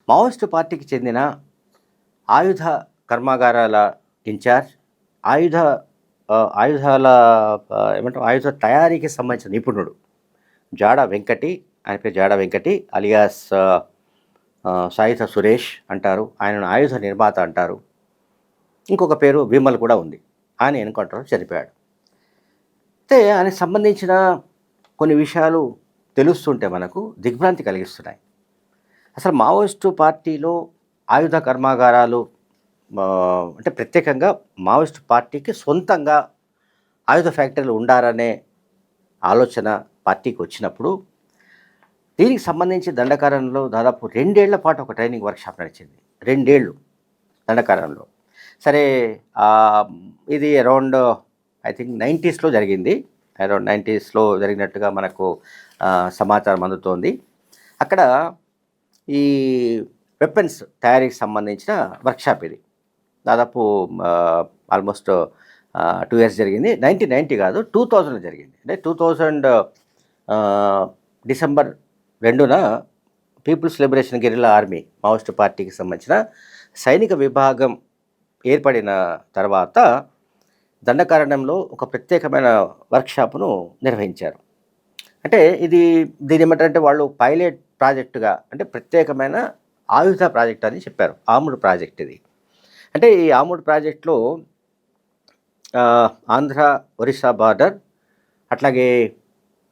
Maoist పార్టీకి చెందిన ఆయుధ కర్మాగారాల incharge, ఆయుధ ఆయుధాల ఏమంటారు ఆయుధ తయారీకి సంబంధించిన నిపుణుడు జాడ వెంకటి. ఆయన పేరు జాడ వెంకటి అలియాస్ సాయుధ సురేష్ అంటారు. ఆయనను ఆయుధ నిర్మాత అంటారు. ఇంకొక పేరు విమల్ కూడా ఉంది. ఆయన ఎన్కౌంటర్లో చనిపోయాడు. అయితే ఆయనకు సంబంధించిన కొన్ని విషయాలు తెలుస్తుంటే మనకు దిగ్భ్రాంతి కలిగిస్తున్నాయి. అసలు మావోయిస్టు పార్టీలో ఆయుధ కర్మాగారాలు అంటే ప్రత్యేకంగా మావోయిస్టు పార్టీకి సొంతంగా ఆయుధ ఫ్యాక్టరీలు ఉండాలనే ఆలోచన పార్టీకి వచ్చినప్పుడు దీనికి సంబంధించి దండకారణ్యంలో దాదాపు 2 ఏళ్ల పాటు ఒక ట్రైనింగ్ వర్క్షాప్ నడిచింది. 2 ఏళ్ళు దండకారణ్యంలో. సరే, ఇది అరౌండ్ ఐ థింక్ 90స్లో జరిగింది. అరౌండ్ 90స్లో జరిగినట్టుగా మనకు సమాచారం అందుతోంది. అక్కడ ఈ వెపన్స్ తయారీకి సంబంధించిన వర్క్షాప్ ఇది. దాదాపు ఆల్మోస్ట్ 2 ఇయర్స్ జరిగింది. 1990 కాదు, 2000 జరిగింది. అంటే 2000 డిసెంబర్ 2న People's Liberation Guerrilla Army Maoist పార్టీకి సంబంధించిన సైనిక విభాగం ఏర్పడిన తర్వాత దండకారణ్యంలో ఒక ప్రత్యేకమైన వర్క్షాప్ను నిర్వహించారు. అంటే దీని ఏమంటారంటే వాళ్ళు పైలట్ ప్రాజెక్టుగా, అంటే ప్రత్యేకమైన ఆయుధ ప్రాజెక్ట్ అని చెప్పారు. ఆర్మ్డ్ ప్రాజెక్ట్ ఇది. అంటే ఈ ఆర్మ్డ్ ప్రాజెక్ట్లో ఆంధ్ర ఒరిస్సా బార్డర్, అట్లాగే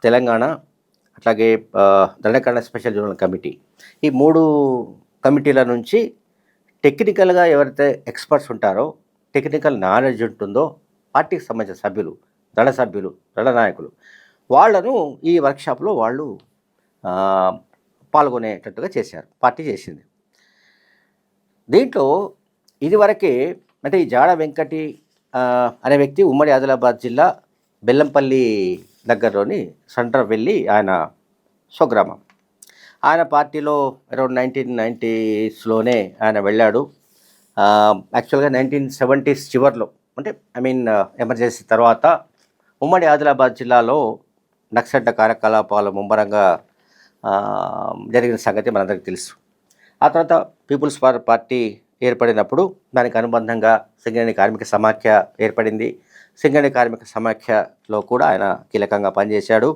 తెలంగాణ, అట్లాగే దండకారణ్య స్పెషల్ జోనల్ కమిటీ, ఈ 3 కమిటీల నుంచి టెక్నికల్గా ఎవరైతే ఎక్స్పర్ట్స్ ఉంటారో, టెక్నికల్ నాలెడ్జ్ ఉంటుందో పార్టీకి సంబంధించిన సభ్యులు, దళ నాయకులు, వాళ్లను ఈ వర్క్షాప్లో వాళ్ళు పాల్గొనేటట్టుగా చేశారు. పార్టీ చేసింది. దీంట్లో ఇదివరకే అంటే ఈ జాడ వెంకటి అనే వ్యక్తి ఉమ్మడి ఆదిలాబాద్ జిల్లా బెల్లంపల్లి దగ్గరలోని సంట్రవెల్లి ఆయన స్వగ్రామం. ఆయన పార్టీలో అరౌండ్ 1990స్లోనే ఆయన వెళ్ళాడు. యాక్చువల్గా 1970s చివరిలో, అంటే ఎమర్జెన్సీ తర్వాత ఉమ్మడి ఆదిలాబాద్ జిల్లాలో నక్సల్ కార్యకలాపాలు ముమ్మరంగా జరిగిన సంగతి మనందరికీ తెలుసు. ఆ తర్వాత పీపుల్స్ పార్టీ ఏర్పడినప్పుడు దానికి అనుబంధంగా సింగరేణి కార్మిక సమాఖ్య ఏర్పడింది. సింగరేణి కార్మిక సమాఖ్యలో కూడా ఆయన కీలకంగా పనిచేశాడు.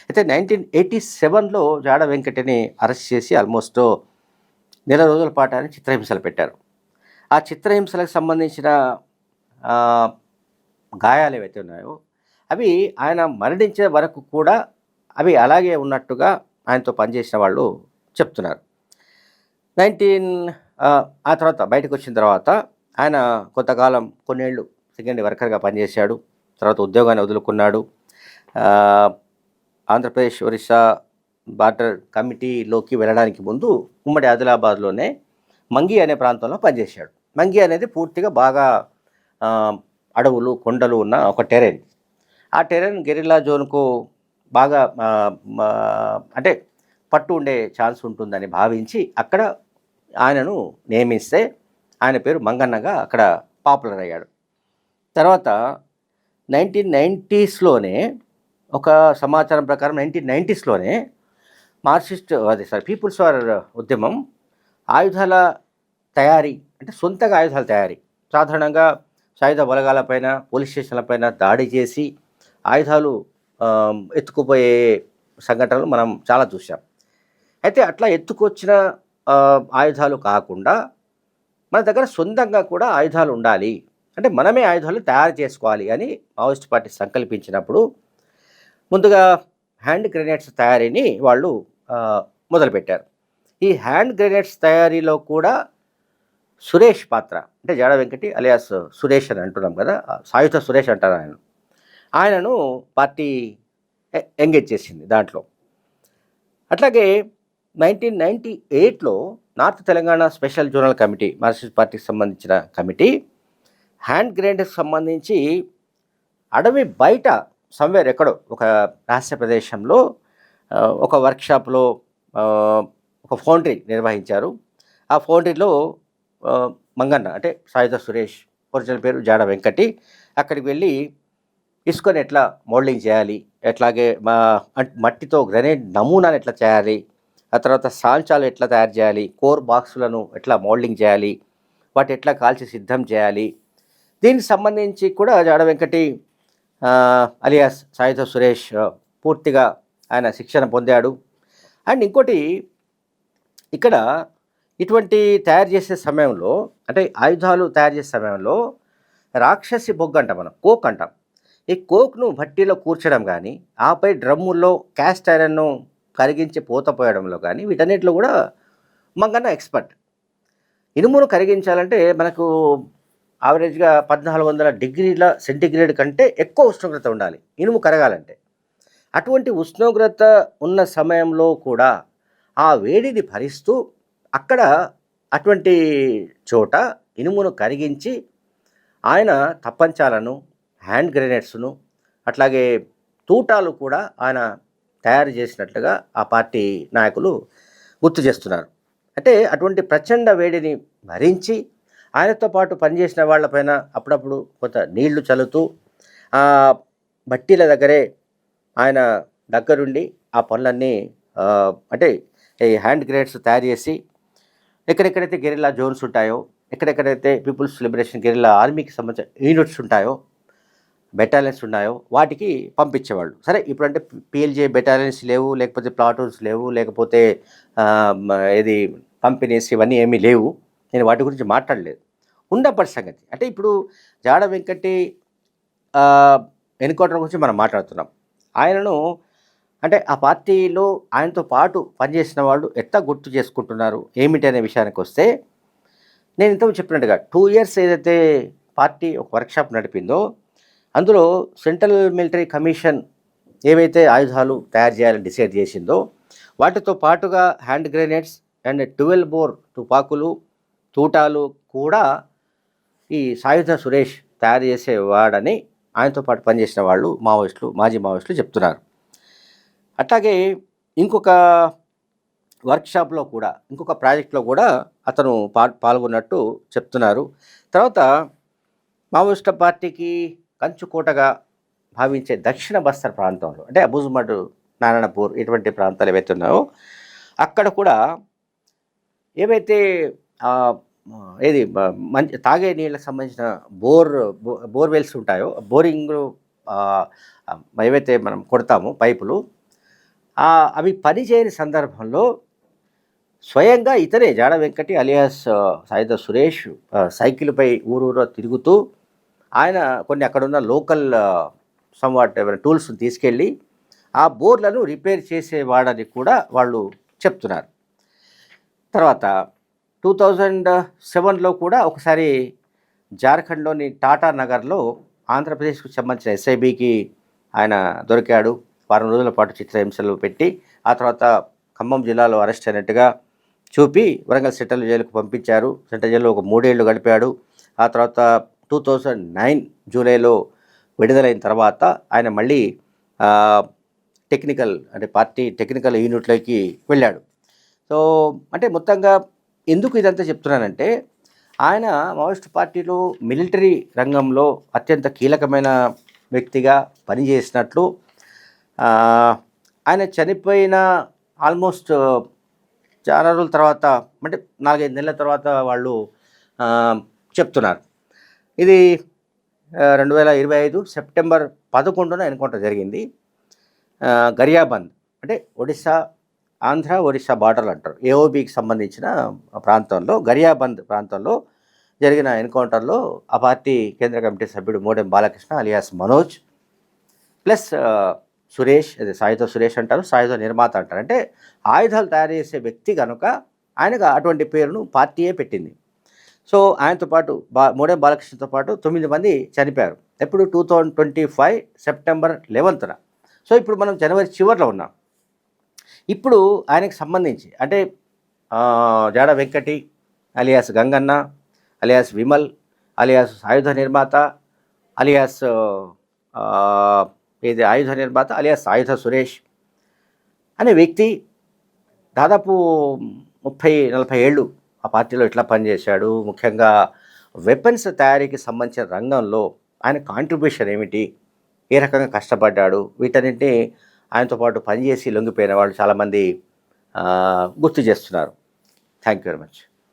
అయితే 1987లో జాడ వెంకటిని అరెస్ట్ చేసి ఆల్మోస్ట్ 1 రోజుల పాటు ఆయన చిత్రహింసలు పెట్టారు. ఆ చిత్రహింసలకు సంబంధించిన గాయాలు ఏవైతే ఉన్నాయో అవి ఆయన మరణించే వరకు కూడా అవి అలాగే ఉన్నట్టుగా ఆయనతో పనిచేసిన వాళ్ళు చెప్తున్నారు. ఆ తర్వాత బయటకు వచ్చిన తర్వాత ఆయన కొంతకాలం కొన్నేళ్ళు సింగరేణి వర్కర్గా పనిచేశాడు. తర్వాత ఉద్యోగాన్ని వదులుకున్నాడు. ఆంధ్రప్రదేశ్ ఒరిస్సా బార్డర్ కమిటీలోకి వెళ్ళడానికి ముందు ఉమ్మడి ఆదిలాబాద్లోనే మంగి అనే ప్రాంతంలో పనిచేశాడు. మంగి అనేది పూర్తిగా బాగా అడవులు, కొండలు ఉన్న ఒక టెరెన్. ఆ టెరెన్ గెరిల్లా జోన్కు బాగా అంటే పట్టు ఉండే ఛాన్స్ ఉంటుందని భావించి అక్కడ ఆయనను నియమిస్తే ఆయన పేరు మంగన్నగా అక్కడ పాపులర్ అయ్యాడు. తర్వాత 1990స్లోనే ఒక సమాచారం ప్రకారం 1990స్లోనే పీపుల్స్ వార్ ఉద్యమం ఆయుధాల తయారీ, అంటే సొంతగా ఆయుధాల తయారీ, సాధారణంగా సాయుధ బలగాలపైన, పోలీస్ స్టేషన్లపైన దాడి చేసి ఆయుధాలు ఎత్తుకుపోయే సంఘటనలు మనం చాలా చూసాం. అయితే అట్లా ఎత్తుకొచ్చిన ఆయుధాలు కాకుండా మన దగ్గర సొంతంగా కూడా ఆయుధాలు ఉండాలి, అంటే మనమే ఆయుధాలు తయారు చేసుకోవాలి అని మావోయిస్ట్ పార్టీ సంకల్పించినప్పుడు ముందుగా హ్యాండ్ గ్రెనేడ్స్ తయారీని వాళ్ళు మొదలుపెట్టారు. ఈ హ్యాండ్ గ్రెనేడ్స్ తయారీలో కూడా సురేష్ పాత్ర, అంటే జాడ వెంకటి అలియాస్ సురేష్ అని అంటున్నాం కదా, సాయుధ సురేష్ అంటారు ఆయనను పార్టీ ఎంగేజ్ చేసింది దాంట్లో. అట్లాగే 1998లో North Telangana special zonal committee, Marxist పార్టీకి సంబంధించిన కమిటీ, హ్యాండ్ గ్రెనేడ్కి సంబంధించి అడవి బయట సమ్వేర్ ఎక్కడో ఒక రహస్య ప్రదేశంలో ఒక వర్క్షాప్లో ఒక ఫౌండరీ నిర్వహించారు. ఆ ఫౌండరీలో మంగన్న, అంటే సాయుధ సురేష్, ఒరిజినల్ పేరు జాడ వెంకటి, అక్కడికి వెళ్ళి ఇసుకని ఎట్లా మోల్డింగ్ చేయాలి, ఎట్లాగే మట్టితో గ్రెనేడ్ నమూనాను ఎట్లా చేయాలి, ఆ తర్వాత సాల్చాలు ఎట్లా తయారు చేయాలి, కోర్ బాక్సులను ఎట్లా మోల్డింగ్ చేయాలి, వాటి ఎట్లా కాల్చి సిద్ధం చేయాలి, దీనికి సంబంధించి కూడా జాడ వెంకటి అలియాస్ సాయుధ సురేష్ పూర్తిగా ఆయన శిక్షణ పొందాడు. అండ్ ఇంకోటి ఇక్కడ ఇటువంటి తయారు చేసే సమయంలో, అంటే ఆయుధాలు తయారు చేసే సమయంలో రాక్షసి బొగ్గు అంటాం, మనం కోక్ అంటాం. ఈ కోక్ను భట్టీలో కూర్చడం కానీ, ఆపై డ్రమ్ముల్లో క్యాస్ట్ ఐరన్ను కరిగించి పూత పోయడంలో కానీ, వీటన్నిటిలో కూడా మంగన్న ఎక్స్పర్ట్. ఇనుమును కరిగించాలంటే మనకు యావరేజ్గా 1400 డిగ్రీల సెంటిగ్రేడ్ కంటే ఎక్కువ ఉష్ణోగ్రత ఉండాలి ఇనుము కరగాలంటే. అటువంటి ఉష్ణోగ్రత ఉన్న సమయంలో కూడా ఆ వేడిని భరిస్తూ అక్కడ అటువంటి చోట ఇనుమును కరిగించి ఆయన తప్పంచాలను, హ్యాండ్ గ్రెనేడ్స్ను, అట్లాగే తూటాలు కూడా ఆయన తయారు చేసినట్లుగా ఆ పార్టీ నాయకులు గుర్తు చేస్తున్నారు. అంటే అటువంటి ప్రచండ వేడిని భరించి ఆయనతో పాటు పనిచేసిన వాళ్ళపైన అప్పుడప్పుడు కొంత నీళ్లు చల్లుతూ బట్టీల దగ్గరే ఆయన దగ్గరుండి ఆ పనులన్నీ అంటే ఈ హ్యాండ్ గ్రెనేడ్స్ తయారు చేసి ఎక్కడెక్కడైతే గెరిల్లా జోన్స్ ఉంటాయో, ఎక్కడెక్కడైతే పీపుల్స్ లిబరేషన్ గెరిల్లా ఆర్మీకి సంబంధించిన యూనిట్స్ ఉంటాయో, బెటాలియన్స్ ఉన్నాయో వాటికి పంపించేవాళ్ళు. సరే ఇప్పుడంటే పిఎల్జే బెటాలియన్స్ లేవు, లేకపోతే ప్లాటూన్స్ లేవు, లేకపోతే ఇది కంపెనీస్ ఇవన్నీ ఏమీ లేవు. నేను వాటి గురించి మాట్లాడలేదు. ఉన్నప్పటి సంగతి అంటే ఇప్పుడు జాడ వెంకటి ఎన్కౌంటర్ గురించి మనం మాట్లాడుతున్నాం. ఆయనను అంటే ఆ పార్టీలో ఆయనతో పాటు పనిచేసిన వాళ్ళు ఎట్లా గుర్తు చేసుకుంటున్నారు ఏమిటి అనే విషయానికి వస్తే, నేను ఇంతకు చెప్పినట్టుగా 2 years ఏదైతే పార్టీ ఒక వర్క్షాప్ నడిపిందో అందులో సెంట్రల్ మిలిటరీ కమిషన్ ఏవైతే ఆయుధాలు తయారు చేయాలని డిసైడ్ చేసిందో వాటితో పాటుగా హ్యాండ్ గ్రెనేడ్స్ అండ్ 12 bore తుపాకులు, తూటాలు కూడా ఈ సాయుధ సురేష్ తయారు చేసేవాడని ఆయనతో పాటు పనిచేసిన వాళ్ళు మావోయిస్టులు, మాజీ మావోయిస్టులు చెప్తున్నారు. అట్లాగే ఇంకొక వర్క్షాప్లో కూడా, ఇంకొక ప్రాజెక్ట్లో కూడా అతను పాల్గొన్నట్టు చెప్తున్నారు. తర్వాత మావోయిస్టు పార్టీకి కంచుకోటగా భావించే దక్షిణ బస్తర్ ప్రాంతంలో, అంటే అబుజ్మడ్, నారాయణపూర్ ఇటువంటి ప్రాంతాలు ఏవైతే ఉన్నాయో అక్కడ కూడా ఏవైతే ఏది మంచి తాగే నీళ్ళకి సంబంధించిన బోర్వెల్స్ ఉంటాయో, బోరింగ్ ఏవైతే మనం కొడతామో పైపులు, అవి పనిచేయని సందర్భంలో స్వయంగా ఇతనే జాడ వెంకటి అలియాస్ సాయుధ సురేష్ సైకిల్పై ఊరూరా తిరుగుతూ ఆయన కొన్ని అక్కడున్న లోకల్ సమ్వాట్ ఏమైనా టూల్స్ తీసుకెళ్ళి ఆ బోర్లను రిపేర్ చేసేవాడని కూడా వాళ్ళు చెప్తున్నారు. తర్వాత 2007లో కూడా ఒకసారి జార్ఖండ్లోని టాటా నగర్లో ఆంధ్రప్రదేశ్కు సంబంధించిన ఎస్ఐబికి ఆయన దొరికాడు. 10 రోజుల పాటు చిత్రహింసలు పెట్టి ఆ తర్వాత ఖమ్మం జిల్లాలో అరెస్ట్ అయినట్టుగా చూపి వరంగల్ సెంట్రల్ జైలుకు పంపించారు. సెంట్రల్ జైల్లో ఒక 3 ఏళ్ళు గడిపాడు. ఆ తర్వాత 2009 జూలైలో విడుదలైన తర్వాత ఆయన మళ్ళీ టెక్నికల్ అంటే పార్టీ టెక్నికల్ యూనిట్లోకి వెళ్ళాడు. సో అంటే మొత్తంగా ఎందుకు ఇదంతా చెప్తున్నానంటే, ఆయన మావోయిస్ట్ పార్టీలో మిలిటరీ రంగంలో అత్యంత కీలకమైన వ్యక్తిగా పనిచేసినట్లు ఆయన చనిపోయిన ఆల్మోస్ట్ చాలా రోజుల తర్వాత, అంటే 4-5 నెలల తర్వాత వాళ్ళు చెప్తున్నారు. ఇది 2025 సెప్టెంబర్ 11న ఎన్కౌంటర్ జరిగింది. గరియాబంద్ అంటే ఆంధ్ర ఒడిశా బార్డర్ అంటారు, ఏఓబికి సంబంధించిన ప్రాంతంలో గరియాబంద్ ప్రాంతంలో జరిగిన ఎన్కౌంటర్లో ఆ పార్టీ కేంద్ర కమిటీ సభ్యుడు modem Balakrishna alias Manoj plus Suresh, అదే సాయుధ సురేష్ అంటారు, సాయుధ నిర్మాత అంటారు. అంటే ఆయుధాలు తయారు చేసే వ్యక్తి కనుక ఆయనకు అటువంటి పేరును పార్టీయే పెట్టింది. సో ఆయనతో పాటు మోడెం బాలకృష్ణతో పాటు 9 మంది చనిపోయారు. ఎప్పుడు 2025 సెప్టెంబర్ 11న. సో ఇప్పుడు మనం జనవరి చివరిలో ఉన్నాం. ఇప్పుడు ఆయనకు సంబంధించి అంటే Jada Venkati alias Ganganna, alias Vimal, alias ఆయుధ నిర్మాత, అలియాస్ ఆయుధ నిర్మాత అలియాస్ ఆయుధ సురేష్ అనే వ్యక్తి దాదాపు 30-40 ఏళ్ళు ఆ పార్టీలో ఎట్లా పనిచేశాడు, ముఖ్యంగా వెపన్స్ తయారీకి సంబంధించిన రంగంలో ఆయన కాంట్రిబ్యూషన్ ఏమిటి, ఏ రకంగా కష్టపడ్డాడు, వీటన్నింటినీ ఆయనతో పాటు పనిచేసి లొంగిపోయిన వాళ్ళు చాలామంది గుర్తు చేస్తున్నారు. Thank you very much.